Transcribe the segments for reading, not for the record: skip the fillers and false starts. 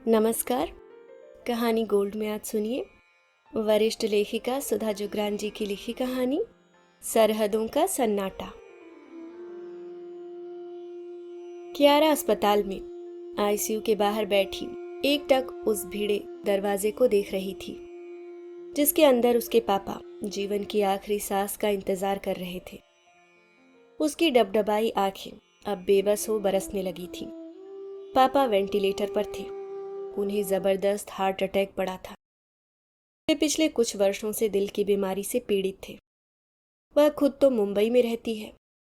नमस्कार। कहानी गोल्ड में आज सुनिए वरिष्ठ लेखिका सुधा जुगरान जी की लिखी कहानी सरहदों का सन्नाटा। कियारा अस्पताल में आईसीयू के बाहर बैठी एकटक उस भीड़े दरवाजे को देख रही थी जिसके अंदर उसके पापा जीवन की आखिरी सांस का इंतजार कर रहे थे। उसकी डबडबाई आंखें अब बेबस हो बरसने लगी थी। पापा वेंटिलेटर पर थे। उन्हें जबरदस्त हार्ट अटैक पड़ा था। वे पिछले कुछ वर्षों से दिल की बीमारी से पीड़ित थे। वह खुद तो मुंबई में रहती है।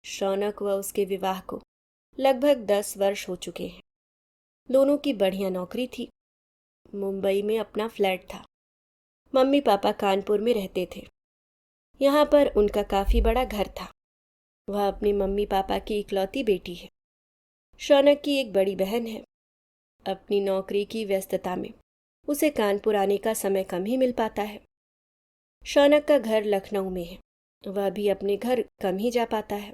शौनक व उसके विवाह को लगभग 10 वर्ष हो चुके हैं। दोनों की बढ़िया नौकरी थी। मुंबई में अपना फ्लैट था। मम्मी पापा कानपुर में रहते थे। यहाँ पर उनका काफी बड़ा घर था। वह अपने मम्मी पापा की इकलौती बेटी है। शौनक की एक बड़ी बहन है। अपनी नौकरी की व्यस्तता में उसे कानपुर आने का समय कम ही मिल पाता है। शौनक का घर लखनऊ में है। वह भी अपने घर कम ही जा पाता है।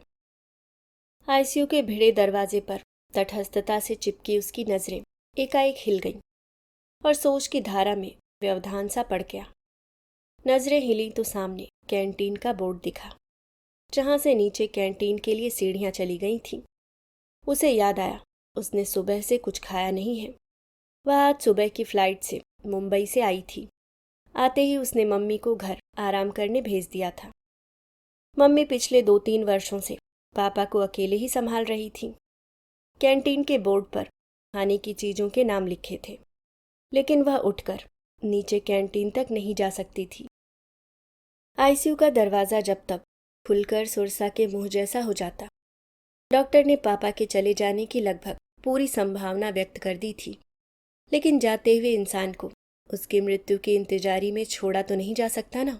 आईसीयू के भिड़े दरवाजे पर तटस्थता से चिपकी उसकी नजरें एकाएक हिल गईं और सोच की धारा में व्यवधान सा पड़ गया। नजरें हिली तो सामने कैंटीन का बोर्ड दिखा, जहां से नीचे कैंटीन के लिए सीढ़ियां चली गई थीं। उसे याद आया उसने सुबह से कुछ खाया नहीं है। वह आज सुबह की फ्लाइट से मुंबई से आई थी। आते ही उसने मम्मी को घर आराम करने भेज दिया था। मम्मी पिछले 2-3 वर्षों से पापा को अकेले ही संभाल रही थी। कैंटीन के बोर्ड पर खाने की चीज़ों के नाम लिखे थे, लेकिन वह उठकर नीचे कैंटीन तक नहीं जा सकती थी। आईसीयू का दरवाज़ा जब तक खुलकर सुरसा के मुंह जैसा हो जाता, डॉक्टर ने पापा के चले जाने की लगभग पूरी संभावना व्यक्त कर दी थी। लेकिन जाते हुए इंसान को उसकी मृत्यु की इंतजारी में छोड़ा तो नहीं जा सकता ना।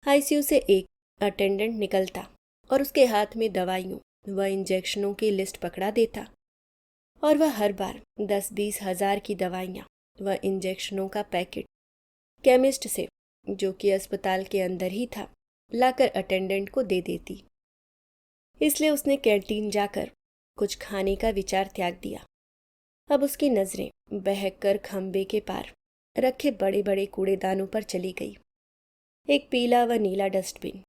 आईसीयू से एक अटेंडेंट निकलता और उसके हाथ में दवाइयों व इंजेक्शनों की लिस्ट पकड़ा देता, और वह हर बार 10-20 हजार की दवाइयाँ व इंजेक्शनों का पैकेट केमिस्ट से, जो कि अस्पताल के अंदर ही था, लाकर अटेंडेंट को दे देती। इसलिए उसने कैंटीन जाकर कुछ खाने का विचार त्याग दिया। अब उसकी नजरें बहक कर खंबे के पार रखे बड़े बड़े कूड़ेदानों पर चली गई। एक पीला व नीला डस्टबिन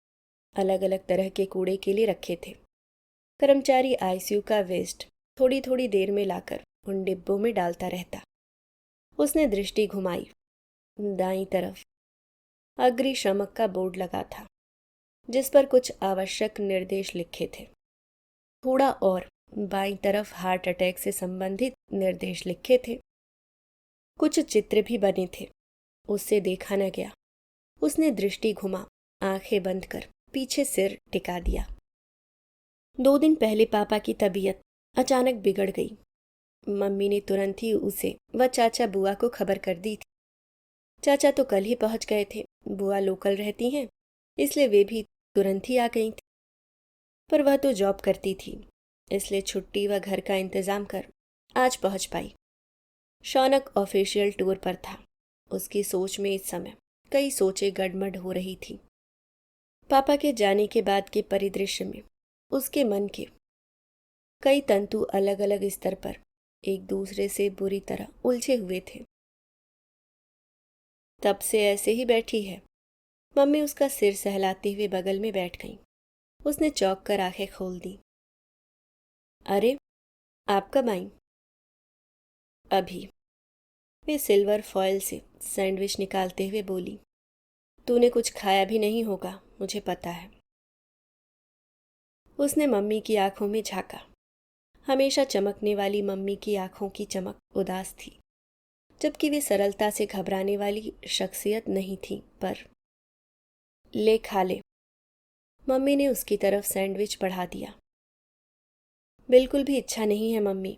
अलग अलग तरह के कूड़े के लिए रखे थे। कर्मचारी आईसीयू का वेस्ट थोड़ी थोड़ी देर में लाकर उन डिब्बों में डालता रहता। उसने दृष्टि घुमाई। दाईं तरफ अग्निशमक का बोर्ड लगा था, जिस पर कुछ आवश्यक निर्देश लिखे थे। थोड़ा और बाईं तरफ हार्ट अटैक से संबंधित निर्देश लिखे थे। कुछ चित्र भी बने थे। उससे देखा न गया। उसने दृष्टि घुमा, आंखें बंद कर पीछे सिर टिका दिया। 2 दिन पहले पापा की तबीयत अचानक बिगड़ गई। मम्मी ने तुरंत ही उसे व चाचा बुआ को खबर कर दी थी। चाचा तो कल ही पहुंच गए थे। बुआ लोकल रहती हैं, इसलिए वे भी तुरंत ही आ गई थी। पर वह तो जॉब करती थी, इसलिए छुट्टी व घर का इंतजाम कर आज पहुंच पाई। शौनक ऑफिशियल टूर पर था। उसकी सोच में इस समय कई सोचें गड़बड़ हो रही थी। पापा के जाने के बाद के परिदृश्य में उसके मन के कई तंतु अलग अलग स्तर पर एक दूसरे से बुरी तरह उलझे हुए थे। तब से ऐसे ही बैठी है। मम्मी उसका सिर सहलाते हुए बगल में बैठ गई। उसने चौंक कर आंखें खोल दी। अरे, आप कब आई? अभी। वे सिल्वर फॉयल से सैंडविच निकालते हुए बोली। तूने कुछ खाया भी नहीं होगा, मुझे पता है। उसने मम्मी की आंखों में झांका। हमेशा चमकने वाली मम्मी की आंखों की चमक उदास थी, जबकि वे सरलता से घबराने वाली शख्सियत नहीं थी। पर ले खा ले। मम्मी ने उसकी तरफ सैंडविच बढ़ा दिया। बिल्कुल भी इच्छा नहीं है मम्मी।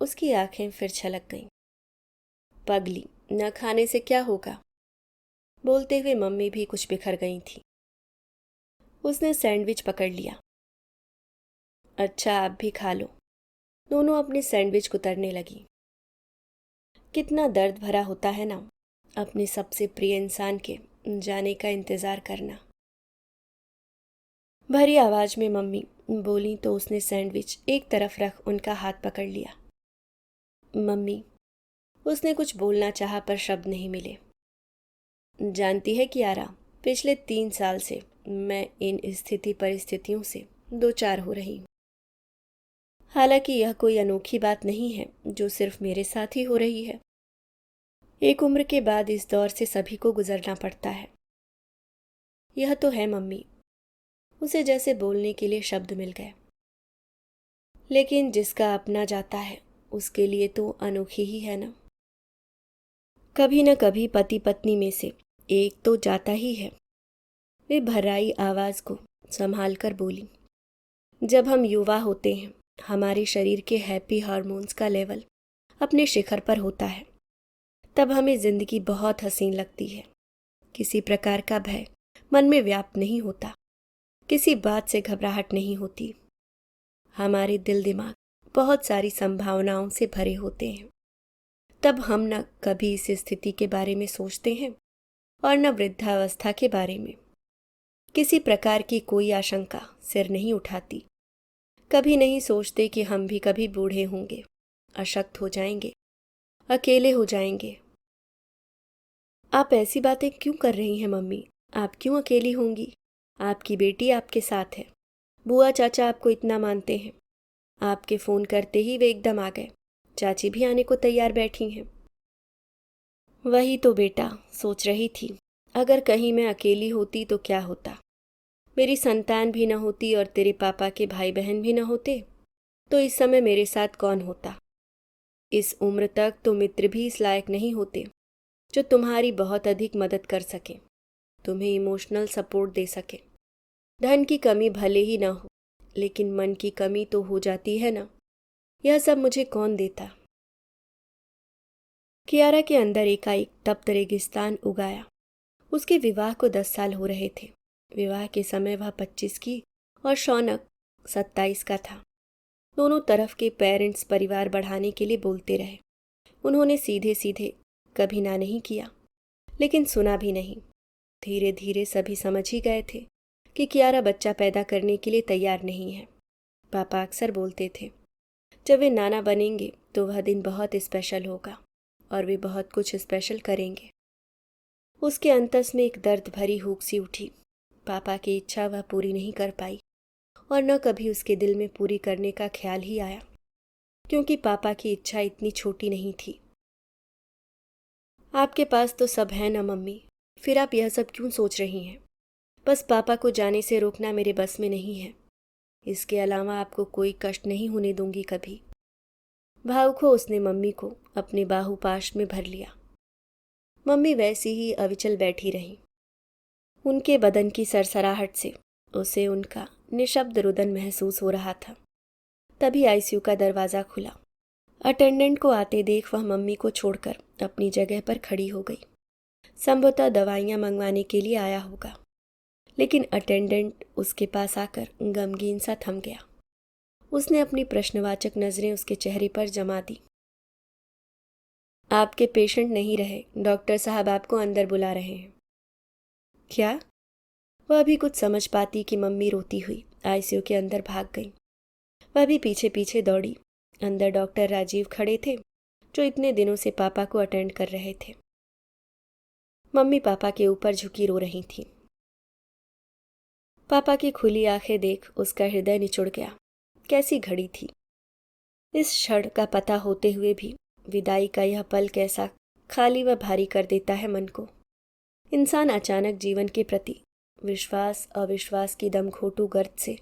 उसकी आंखें फिर छलक गईं। पगली, न खाने से क्या होगा? बोलते हुए मम्मी भी कुछ बिखर गई थी। उसने सैंडविच पकड़ लिया। अच्छा, आप भी खा लो। दोनों अपने सैंडविच कुतरने लगी। कितना दर्द भरा होता है ना, अपने सबसे प्रिय इंसान के जाने का इंतजार करना। भरी आवाज में मम्मी बोली तो उसने सैंडविच एक तरफ रख उनका हाथ पकड़ लिया। मम्मी, उसने कुछ बोलना चाहा पर शब्द नहीं मिले। जानती है कियारा, पिछले 3 साल से मैं इन स्थिति परिस्थितियों से दो चार हो रही हूँ। हालांकि यह कोई अनोखी बात नहीं है जो सिर्फ मेरे साथ ही हो रही है। एक उम्र के बाद इस दौर से सभी को गुजरना पड़ता है। यह तो है मम्मी। उसे जैसे बोलने के लिए शब्द मिल गए। लेकिन जिसका अपना जाता है उसके लिए तो अनोखी ही है ना। कभी न कभी पति पत्नी में से एक तो जाता ही है। वे भर्राई आवाज को संभाल कर बोली, जब हम युवा होते हैं हमारे शरीर के हैप्पी हार्मोन्स का लेवल अपने शिखर पर होता है। तब हमें जिंदगी बहुत हसीन लगती है। किसी प्रकार का भय मन में व्याप्त नहीं होता, किसी बात से घबराहट नहीं होती। हमारे दिल दिमाग बहुत सारी संभावनाओं से भरे होते हैं। तब हम न कभी इस स्थिति के बारे में सोचते हैं और न वृद्धावस्था के बारे में। किसी प्रकार की कोई आशंका सिर नहीं उठाती। कभी नहीं सोचते कि हम भी कभी बूढ़े होंगे, अशक्त हो जाएंगे, अकेले हो जाएंगे। आप ऐसी बातें क्यों कर रही हैं मम्मी? आप क्यों अकेली होंगी? आपकी बेटी आपके साथ है। बुआ चाचा आपको इतना मानते हैं। आपके फोन करते ही वे एकदम आ गए। चाची भी आने को तैयार बैठी हैं। वही तो बेटा सोच रही थी, अगर कहीं मैं अकेली होती तो क्या होता। मेरी संतान भी न होती और तेरे पापा के भाई बहन भी न होते तो इस समय मेरे साथ कौन होता। इस उम्र तक तो मित्र भी इस लायक नहीं होते जो तुम्हारी बहुत अधिक मदद कर सके, तुम्हें इमोशनल सपोर्ट दे सके। धन की कमी भले ही ना हो, लेकिन मन की कमी तो हो जाती है ना। यह सब मुझे कौन देता। कियारा के अंदर एकाएक तप्त रेगिस्तान उगाया। उसके विवाह को 10 साल हो रहे थे। विवाह के समय वह 25 की और शौनक 27 का था। दोनों तरफ के पेरेंट्स परिवार बढ़ाने के लिए बोलते रहे। उन्होंने सीधे सीधे कभी ना नहीं किया, लेकिन सुना भी नहीं। धीरे धीरे सभी समझ ही गए थे कि कियारा बच्चा पैदा करने के लिए तैयार नहीं है। पापा अक्सर बोलते थे, जब वे नाना बनेंगे तो वह दिन बहुत स्पेशल होगा और वे बहुत कुछ स्पेशल करेंगे। उसके अंतस में एक दर्द भरी हुक सी उठी। पापा की इच्छा वह पूरी नहीं कर पाई और न कभी उसके दिल में पूरी करने का ख्याल ही आया, क्योंकि पापा की इच्छा इतनी छोटी नहीं थी। आपके पास तो सब है ना मम्मी, फिर आप यह सब क्यों सोच रही हैं? बस पापा को जाने से रोकना मेरे बस में नहीं है। इसके अलावा आपको कोई कष्ट नहीं होने दूंगी कभी। भावुक हो उसने मम्मी को अपने बाहुपाश में भर लिया। मम्मी वैसी ही अविचल बैठी रही। उनके बदन की सरसराहट से उसे उनका निशब्द रुदन महसूस हो रहा था। तभी आईसीयू का दरवाज़ा खुला। अटेंडेंट को आते देख वह मम्मी को छोड़कर अपनी जगह पर खड़ी हो गई। संभवतः दवाइयाँ मंगवाने के लिए आया होगा, लेकिन अटेंडेंट उसके पास आकर गमगीन सा थम गया। उसने अपनी प्रश्नवाचक नज़रें उसके चेहरे पर जमा दी। आपके पेशेंट नहीं रहे, डॉक्टर साहब आपको अंदर बुला रहे हैं। क्या? वह भी कुछ समझ पाती कि मम्मी रोती हुई आईसीयू के अंदर भाग गई। वह भी पीछे पीछे दौड़ी। अंदर डॉक्टर राजीव खड़े थे, जो इतने दिनों से पापा को अटेंड कर रहे थे। मम्मी पापा के ऊपर झुकी रो रही थी। पापा की खुली आंखें देख उसका हृदय निचुड़ गया। कैसी घड़ी थी। इस क्षण का पता होते हुए भी विदाई का यह पल कैसा खाली व भारी कर देता है मन को। इंसान अचानक जीवन के प्रति विश्वास अविश्वास की दमघोटू गर्द से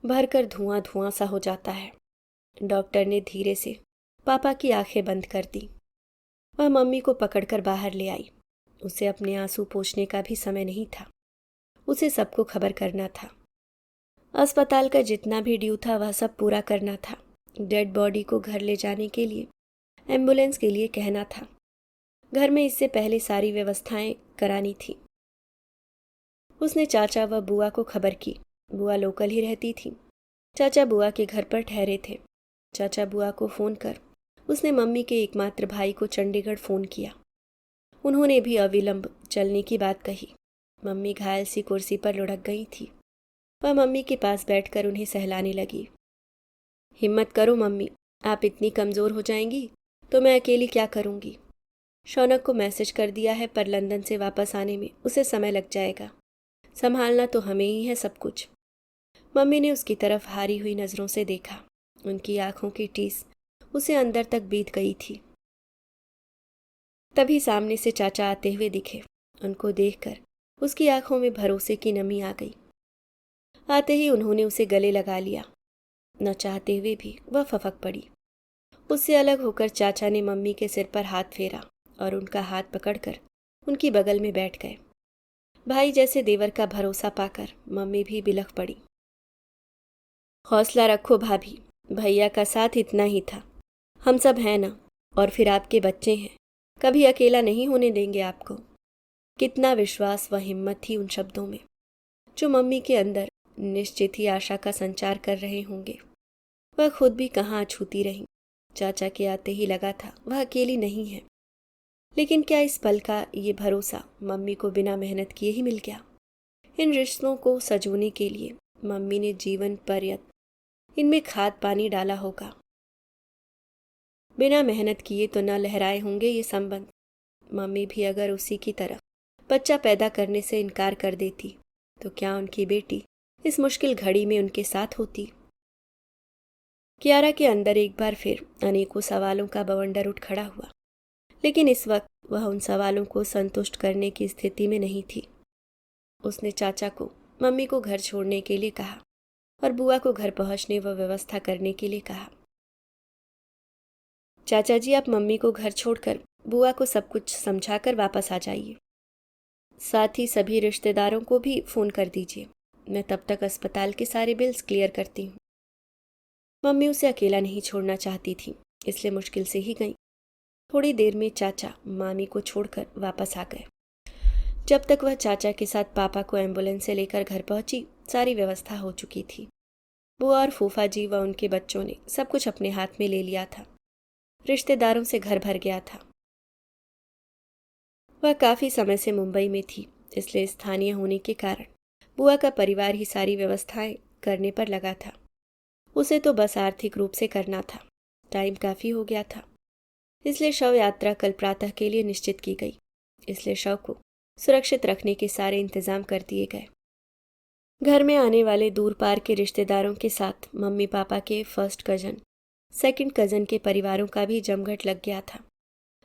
भरकर धुआं धुआं सा हो जाता है। डॉक्टर ने धीरे से पापा की आंखें बंद कर दी। वह मम्मी को पकड़कर बाहर ले आई। उसे अपने आंसू पोंछने का भी समय नहीं था। उसे सबको खबर करना था। अस्पताल का जितना भी ड्यू था वह सब पूरा करना था। डेड बॉडी को घर ले जाने के लिए एम्बुलेंस के लिए कहना था। घर में इससे पहले सारी व्यवस्थाएं करानी थी। उसने चाचा व बुआ को खबर की। बुआ लोकल ही रहती थी। चाचा बुआ के घर पर ठहरे थे। चाचा बुआ को फ़ोन कर उसने मम्मी के एकमात्र भाई को चंडीगढ़ फ़ोन किया। उन्होंने भी अविलंब चलने की बात कही। मम्मी घायल सी कुर्सी पर लुढ़क गई थी। वह मम्मी के पास बैठकर उन्हें सहलाने लगी। हिम्मत करो मम्मी, आप इतनी कमज़ोर हो जाएंगी तो मैं अकेली क्या करूँगी। शौनक को मैसेज कर दिया है, पर लंदन से वापस आने में उसे समय लग जाएगा। संभालना तो हमें ही है सब कुछ। मम्मी ने उसकी तरफ हारी हुई नज़रों से देखा। उनकी आंखों की टीस उसे अंदर तक बीत गई थी। तभी सामने से चाचा आते हुए दिखे। उनको देखकर उसकी आंखों में भरोसे की नमी आ गई। आते ही उन्होंने उसे गले लगा लिया। न चाहते हुए भी वह फफक पड़ी। उससे अलग होकर चाचा ने मम्मी के सिर पर हाथ फेरा और उनका हाथ पकड़कर उनकी बगल में बैठ गए। भाई जैसे देवर का भरोसा पाकर मम्मी भी बिलख पड़ी। हौसला रखो भाभी, भैया का साथ इतना ही था, हम सब हैं ना, और फिर आपके बच्चे हैं, कभी अकेला नहीं होने देंगे आपको। कितना विश्वास व हिम्मत थी उन शब्दों में, जो मम्मी के अंदर निश्चित ही आशा का संचार कर रहे होंगे। वह खुद भी कहाँ अछूती रही। चाचा के आते ही लगा था वह अकेली नहीं है। लेकिन क्या इस पल का ये भरोसा मम्मी को बिना मेहनत किए ही मिल गया? इन रिश्तों को सजोने के लिए मम्मी ने जीवन पर्यंत इनमें खाद पानी डाला होगा। बिना मेहनत किए तो न लहराए होंगे ये संबंध। मम्मी भी अगर उसी की तरह बच्चा पैदा करने से इनकार कर देती तो क्या उनकी बेटी इस मुश्किल घड़ी में उनके साथ होती? कियारा के अंदर एक बार फिर अनेकों सवालों का बवंडर उठ खड़ा हुआ। लेकिन इस वक्त वह उन सवालों को संतुष्ट करने की स्थिति में नहीं थी। उसने चाचा को मम्मी को घर छोड़ने के लिए कहा और बुआ को घर पहुंचने व व्यवस्था करने के लिए कहा। चाचा जी, आप मम्मी को घर छोड़कर बुआ को सब कुछ समझाकर वापस आ जाइए। साथ ही सभी रिश्तेदारों को भी फ़ोन कर दीजिए। मैं तब तक अस्पताल के सारे बिल्स क्लियर करती हूँ। मम्मी उसे अकेला नहीं छोड़ना चाहती थी, इसलिए मुश्किल से ही गई। थोड़ी देर में चाचा मामी को छोड़कर वापस आ गए। जब तक वह चाचा के साथ पापा को एम्बुलेंस से लेकर घर पहुंची, सारी व्यवस्था हो चुकी थी। बुआ और फूफा जी व उनके बच्चों ने सब कुछ अपने हाथ में ले लिया था। रिश्तेदारों से घर भर गया था। वह काफ़ी समय से मुंबई में थी, इसलिए स्थानीय होने के कारण बुआ का परिवार ही सारी व्यवस्थाएं करने पर लगा था। उसे तो बस आर्थिक रूप से करना था। टाइम काफ़ी हो गया था, इसलिए शव यात्रा कल प्रातः के लिए निश्चित की गई। इसलिए शव को सुरक्षित रखने के सारे इंतजाम कर दिए गए। घर में आने वाले दूर पार के रिश्तेदारों के साथ मम्मी पापा के फर्स्ट कजन, सेकंड कजन के परिवारों का भी जमघट लग गया था।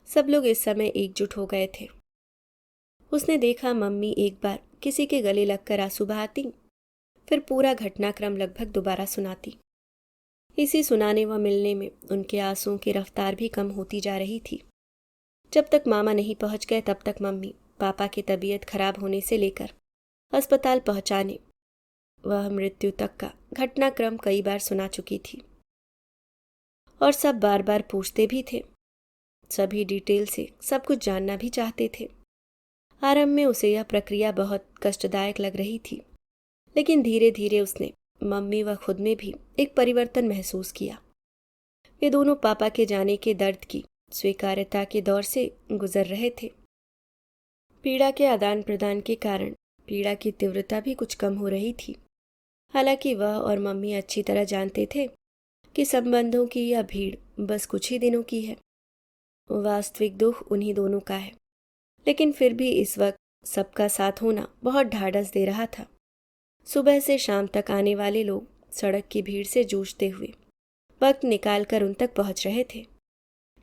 सब लोग इस समय एकजुट हो गए थे। उसने देखा मम्मी एक बार किसी के गले लगकर आंसू बहाती, फिर पूरा घटनाक्रम लगभग दोबारा सुनाती। इसी सुनाने व मिलने में उनके आंसुओं की रफ्तार भी कम होती जा रही थी। जब तक मामा नहीं पहुंच गए तब तक मम्मी पापा की तबीयत खराब होने से लेकर अस्पताल पहुंचाने वह मृत्यु तक का घटनाक्रम कई बार सुना चुकी थी, और सब बार बार पूछते भी थे। सभी डिटेल से सब कुछ जानना भी चाहते थे। आरंभ में उसे यह प्रक्रिया बहुत कष्टदायक लग रही थी, लेकिन धीरे धीरे उसने मम्मी व खुद में भी एक परिवर्तन महसूस किया। वे दोनों पापा के जाने के दर्द की स्वीकार्यता के दौर से गुजर रहे थे। पीड़ा के आदान प्रदान के कारण पीड़ा की तीव्रता भी कुछ कम हो रही थी। हालांकि वह और मम्मी अच्छी तरह जानते थे कि संबंधों की यह भीड़ बस कुछ ही दिनों की है। वास्तविक दुख उन्हीं दोनों का है, लेकिन फिर भी इस वक्त सबका साथ होना बहुत ढाढ़स दे रहा था। सुबह से शाम तक आने वाले लोग सड़क की भीड़ से जूझते हुए वक्त निकालकर उन तक पहुंच रहे थे।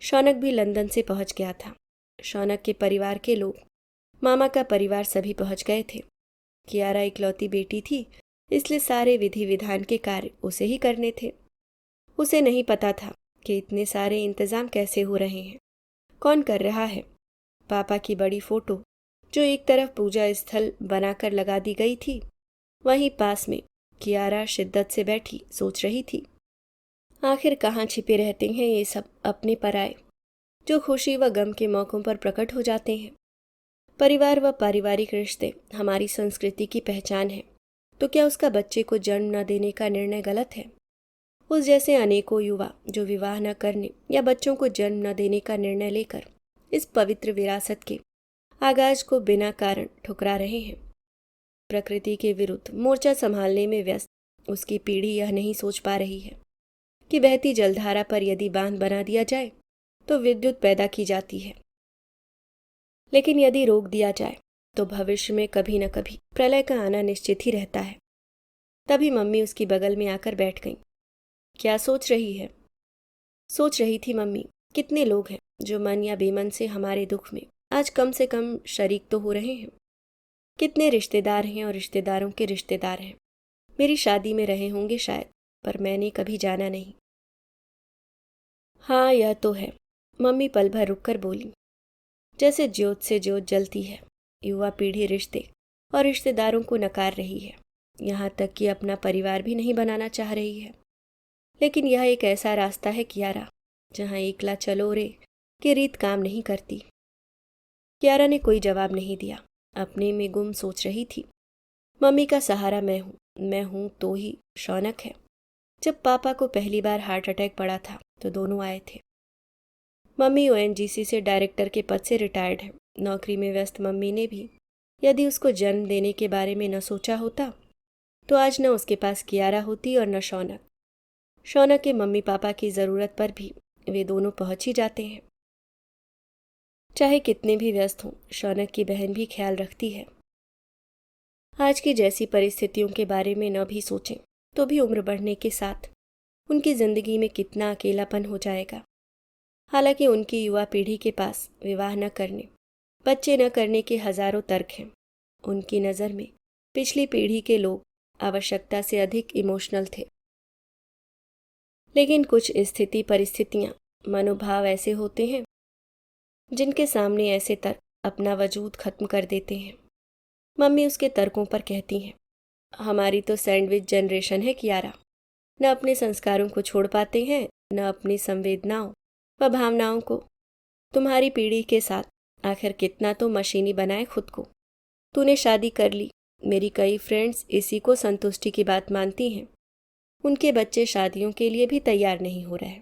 शौनक भी लंदन से पहुंच गया था। शौनक के परिवार के लोग, मामा का परिवार सभी पहुंच गए थे। कियारा इकलौती बेटी थी, इसलिए सारे विधि विधान के कार्य उसे ही करने थे। उसे नहीं पता था कि इतने सारे इंतजाम कैसे हो रहे हैं, कौन कर रहा है। पापा की बड़ी फोटो जो एक तरफ पूजा स्थल बनाकर लगा दी गई थी, वहीं पास में कियारा शिद्दत से बैठी सोच रही थी, आखिर कहाँ छिपे रहते हैं ये सब अपने पराए, जो खुशी व गम के मौक़ों पर प्रकट हो जाते हैं। परिवार व पारिवारिक रिश्ते हमारी संस्कृति की पहचान है, तो क्या उसका बच्चे को जन्म न देने का निर्णय गलत है? उस जैसे अनेकों युवा जो विवाह न करने या बच्चों को जन्म न देने का निर्णय लेकर इस पवित्र विरासत के आगाज को बिना कारण ठुकरा रहे हैं। प्रकृति के विरुद्ध मोर्चा संभालने में व्यस्त उसकी पीढ़ी यह नहीं सोच पा रही है कि बहती जलधारा पर यदि बांध बना दिया जाए तो विद्युत पैदा की जाती है, लेकिन यदि रोक दिया जाए तो भविष्य में कभी न कभी प्रलय का आना निश्चित ही रहता है। तभी मम्मी उसकी बगल में आकर बैठ गईं। क्या सोच रही है? सोच रही थी मम्मी, कितने लोग हैं जो मन या बेमन से हमारे दुख में आज कम से कम शरीक तो हो रहे हैं। कितने रिश्तेदार हैं और रिश्तेदारों के रिश्तेदार हैं। मेरी शादी में रहे होंगे शायद, पर मैंने कभी जाना नहीं। हाँ, यह तो है, मम्मी पल भर रुक कर बोली। जैसे ज्योत से ज्योत जलती है, युवा पीढ़ी रिश्ते और रिश्तेदारों को नकार रही है, यहाँ तक कि अपना परिवार भी नहीं बनाना चाह रही है। लेकिन यह एक ऐसा रास्ता है कियारा, जहाँ एकला चलो रे कि रीत काम नहीं करती। कियारा ने कोई जवाब नहीं दिया, अपने में गुम सोच रही थी। मम्मी का सहारा मैं हूँ तो ही शौनक है। जब पापा को पहली बार हार्ट अटैक पड़ा था तो दोनों आए थे। मम्मी ओएनजीसी से डायरेक्टर के पद से रिटायर्ड है। नौकरी में व्यस्त मम्मी ने भी यदि उसको जन्म देने के बारे में न सोचा होता तो आज न उसके पास कियारा होती और न शौनक। शौनक के मम्मी पापा की ज़रूरत पर भी वे दोनों पहुंच ही जाते हैं। चाहे कितने भी व्यस्त हों, शौनक की बहन भी ख्याल रखती है। आज की जैसी परिस्थितियों के बारे में न भी सोचें तो भी उम्र बढ़ने के साथ उनकी ज़िंदगी में कितना अकेलापन हो जाएगा। हालांकि उनकी युवा पीढ़ी के पास विवाह न करने, बच्चे न करने के हजारों तर्क हैं। उनकी नज़र में पिछली पीढ़ी के लोग आवश्यकता से अधिक इमोशनल थे। लेकिन कुछ स्थिति परिस्थितियां, मनोभाव ऐसे होते हैं जिनके सामने ऐसे तर्क अपना वजूद खत्म कर देते हैं। मम्मी उसके तर्कों पर कहती हैं, हमारी तो सैंडविच जनरेशन है कियारा। न अपने संस्कारों को छोड़ पाते हैं, न अपनी संवेदनाओं व भावनाओं को। तुम्हारी पीढ़ी के साथ आखिर कितना तो मशीनी बनाए खुद को। तूने शादी कर ली, मेरी कई फ्रेंड्स इसी को संतुष्टि की बात मानती हैं। उनके बच्चे शादियों के लिए भी तैयार नहीं हो रहे।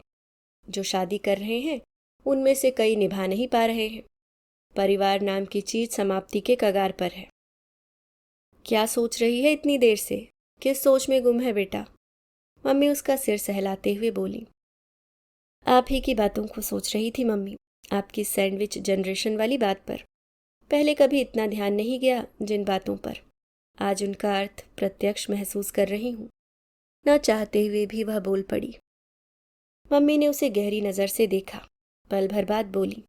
जो शादी कर रहे हैं उनमें से कई निभा नहीं पा रहे हैं। परिवार नाम की चीज समाप्ति के कगार पर है। क्या सोच रही है इतनी देर से? किस सोच में गुम है बेटा? मम्मी उसका सिर सहलाते हुए बोली। आप ही की बातों को सोच रही थी मम्मी, आपकी सैंडविच जनरेशन वाली बात पर। पहले कभी इतना ध्यान नहीं गया जिन बातों पर। आज उनका अर्थ प्रत्यक्ष महसूस कर रही हूँ। न चाहते हुए भी वह बोल पड़ी। मम्मी ने उसे गहरी नज़र से देखा, पल भर बाद बोली,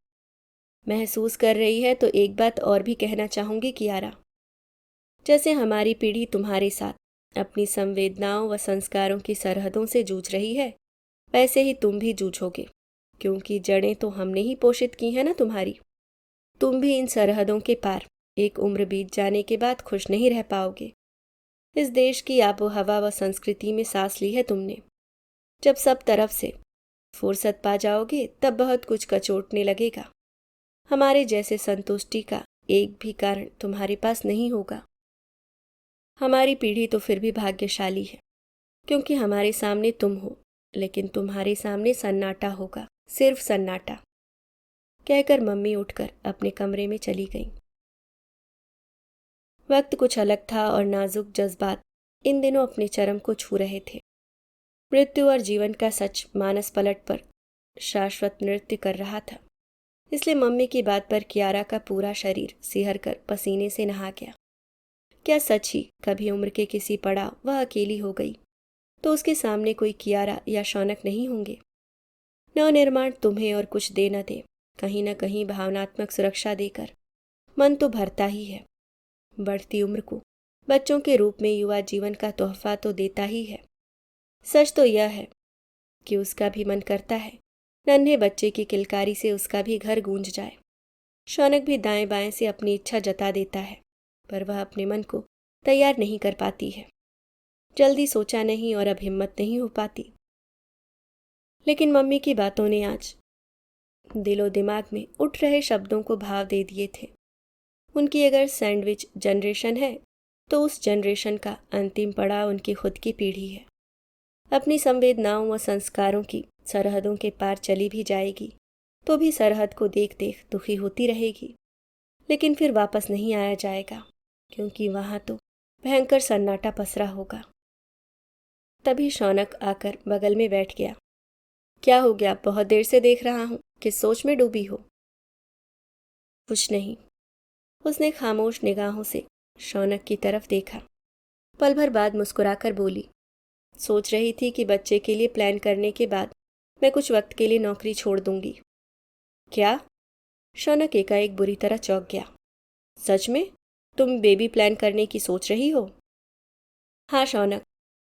महसूस कर रही है तो एक बात और भी कहना चाहूंगी कियारा। जैसे हमारी पीढ़ी तुम्हारे साथ अपनी संवेदनाओं व संस्कारों की सरहदों से जूझ रही है, वैसे ही तुम भी जूझोगे, क्योंकि जड़ें तो हमने ही पोषित की हैं ना तुम्हारी। तुम भी इन सरहदों के पार एक उम्र बीत जाने के बाद खुश नहीं रह पाओगे। इस देश की आबो हवा व संस्कृति में सांस ली है तुमने। जब सब तरफ से फुर्सत पा जाओगे तब बहुत कुछ कचोटने लगेगा। हमारे जैसे संतुष्टि का एक भी कारण तुम्हारे पास नहीं होगा। हमारी पीढ़ी तो फिर भी भाग्यशाली है, क्योंकि हमारे सामने तुम हो, लेकिन तुम्हारे सामने सन्नाटा होगा, सिर्फ सन्नाटा। कहकर मम्मी उठकर अपने कमरे में चली गई। वक्त कुछ अलग था और नाजुक जज्बात इन दिनों अपने चरम को छू रहे थे। मृत्यु और जीवन का सच मानस पलट पर शाश्वत नृत्य कर रहा था। इसलिए मम्मी की बात पर कियारा का पूरा शरीर सिहर कर पसीने से नहा गया। क्या सच ही कभी उम्र के किसी पड़ाव वह अकेली हो गई तो उसके सामने कोई कियारा या शौनक नहीं होंगे। नवनिर्माण तुम्हें और कुछ दे न दे, कहीं न कहीं भावनात्मक सुरक्षा देकर मन तो भरता ही है। बढ़ती उम्र को बच्चों के रूप में युवा जीवन का तोहफा तो देता ही है। सच तो यह है कि उसका भी मन करता है नन्हे बच्चे की किलकारी से उसका भी घर गूंज जाए। शौनक भी दाएं बाएं से अपनी इच्छा जता देता है, पर वह अपने मन को तैयार नहीं कर पाती है। जल्दी सोचा नहीं और अब हिम्मत नहीं हो पाती। लेकिन मम्मी की बातों ने आज दिलो दिमाग में उठ रहे शब्दों को भाव दे दिए थे। उनकी अगर सैंडविच जनरेशन है तो उस जनरेशन का अंतिम पड़ाव उनकी खुद की पीढ़ी है। अपनी संवेदनाओं व संस्कारों की सरहदों के पार चली भी जाएगी तो भी सरहद को देख देख दुखी होती रहेगी, लेकिन फिर वापस नहीं आया जाएगा, क्योंकि वहां तो भयंकर सन्नाटा पसरा होगा। तभी शौनक आकर बगल में बैठ गया। क्या हो गया? बहुत देर से देख रहा हूँ, किस सोच में डूबी हो? कुछ नहीं। उसने खामोश निगाहों से शौनक की तरफ देखा। पल भर बाद मुस्कुराकर बोली, सोच रही थी कि बच्चे के लिए प्लान करने के बाद मैं कुछ वक्त के लिए नौकरी छोड़ दूंगी। क्या? शौनक एकाएक बुरी तरह चौंक गया। सच में? तुम बेबी प्लान करने की सोच रही हो? हाँ शौनक,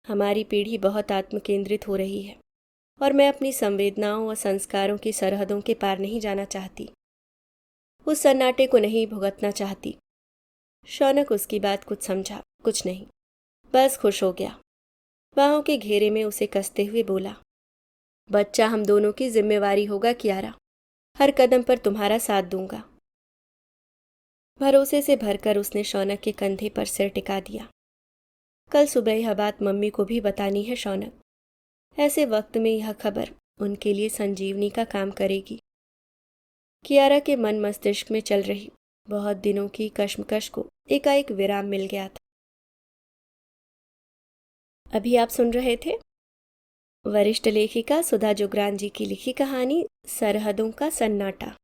हमारी पीढ़ी बहुत आत्मकेंद्रित हो रही है और मैं अपनी संवेदनाओं और संस्कारों की सरहदों के पार नहीं जाना चाहती। उस सन्नाटे को नहीं भुगतना चाहती। शौनक उसकी बात कुछ समझा, कुछ नहीं, बस खुश हो गया। बाहों के घेरे में उसे कसते हुए बोला, बच्चा हम दोनों की जिम्मेवारी होगा कियारा, हर कदम पर तुम्हारा साथ दूंगा। भरोसे से भरकर उसने शौनक के कंधे पर सिर टिका दिया। कल सुबह यह बात मम्मी को भी बतानी है शौनक। ऐसे वक्त में यह खबर उनके लिए संजीवनी का काम करेगी। कियारा के मन मस्तिष्क में चल रही बहुत दिनों की कश्मकश को एकाएक विराम मिल गया था। अभी आप सुन रहे थे वरिष्ठ लेखिका सुधा जुगरान जी की लिखी कहानी सरहदों का सन्नाटा।